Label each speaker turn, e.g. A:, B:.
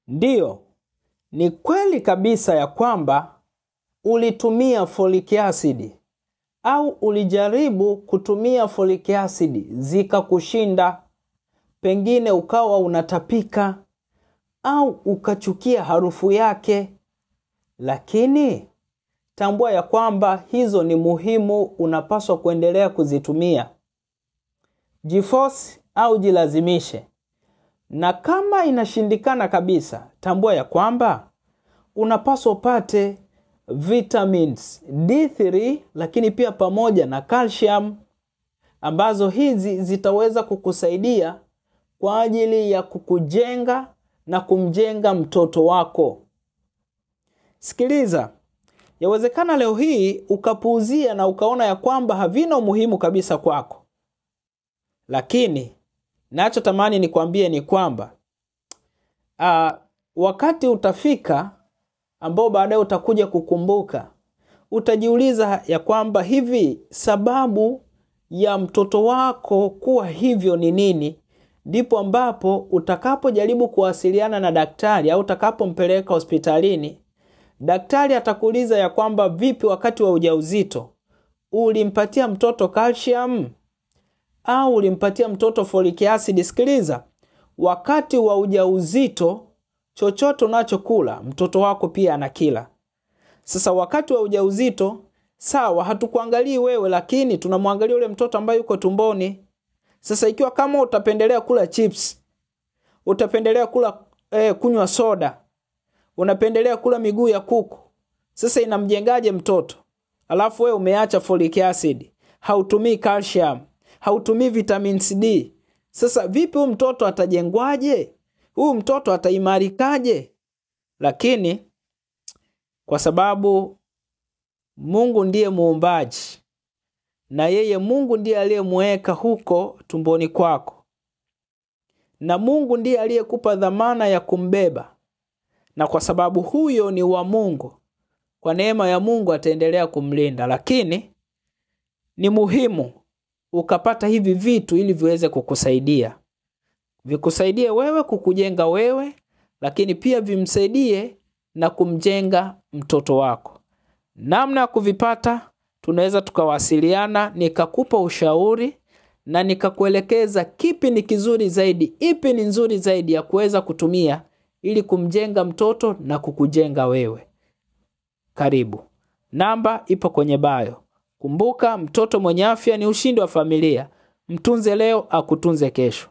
A: Ndiyo, ni kweli kabisa ya kwamba ulitumia folic acid au ulijaribu kutumia folic acid zikakushinda, pengine ukawa unatapika au ukachukia harufu yake. Lakini tambua ya kwamba hizo ni muhimu, unapaswa kuendelea kuzitumia. Jiforce au jilazimishe. Na kama inashindikana kabisa, tambua ya kwamba unapaswa upate vitamins D3 lakini pia pamoja na calcium, ambazo hizi zitaweza kukusaidia kwa ajili ya kukujenga na kumjenga mtoto wako. Sikiliza, yawezekana leo hii ukapuuzia na ukaona ya kwamba havina umuhimu kabisa kwako. Lakini nachotamani nikwambie ni kwamba wakati utafika ambao baadaye utakuja kukumbuka, utajiuliza ya kwamba hivi sababu ya mtoto wako kuwa hivyo ni nini? Ndipo ambapo utakapojaribu kuwasiliana na daktari au utakapompeleka hospitalini, daktari atakuuliza ya kwamba vipi wakati wa ujauzito ulimpatia mtoto calcium au ulimpatia mtoto folic acid. Sikiliza, wakati wa ujauzito chochote unachokula mtoto wako pia anakila. Sasa wakati wa ujauzito, sawa, hatukuangalii wewe, lakini tunamwangalia yule mtoto ambaye yuko tumboni. Sasa ikiwa kama utapendelea kula chips, utapendelea kula kunywa soda, unapendelea kula miguu ya kuku, sasa inamjengaje mtoto? Alafu wewe umeacha folic acid, hautumii calcium, hautumii vitamin D. Sasa vipi huyu mtoto atajengwaje? Huyu mtoto ataimarikaje? Lakini kwa sababu Mungu ndiye muumbaji, na yeye Mungu ndiye aliyemweka huko tumboni kwako, na Mungu ndiye aliyekupa dhamana ya kumbeba, na kwa sababu huyo ni wa Mungu, kwa neema ya Mungu ataendelea kumlinda. Lakini ni muhimu ukapata hivi vitu ili viweze kukusaidia. Vikusaidie wewe, kukujenga wewe, lakini pia vimsaidie na kumjenga mtoto wako. Namna ya kuvipata, tunaweza tukawasiliana, nikakupa ushauri na nikakuelekeza kipi ni kizuri zaidi, ipi ni nzuri zaidi ya kuweza kutumia ili kumjenga mtoto na kukujenga wewe. Karibu. Namba ipo kwenye bio. Kumbuka, mtoto mwenye afya ni ushindi wa familia. Mtunze leo, akutunze kesho.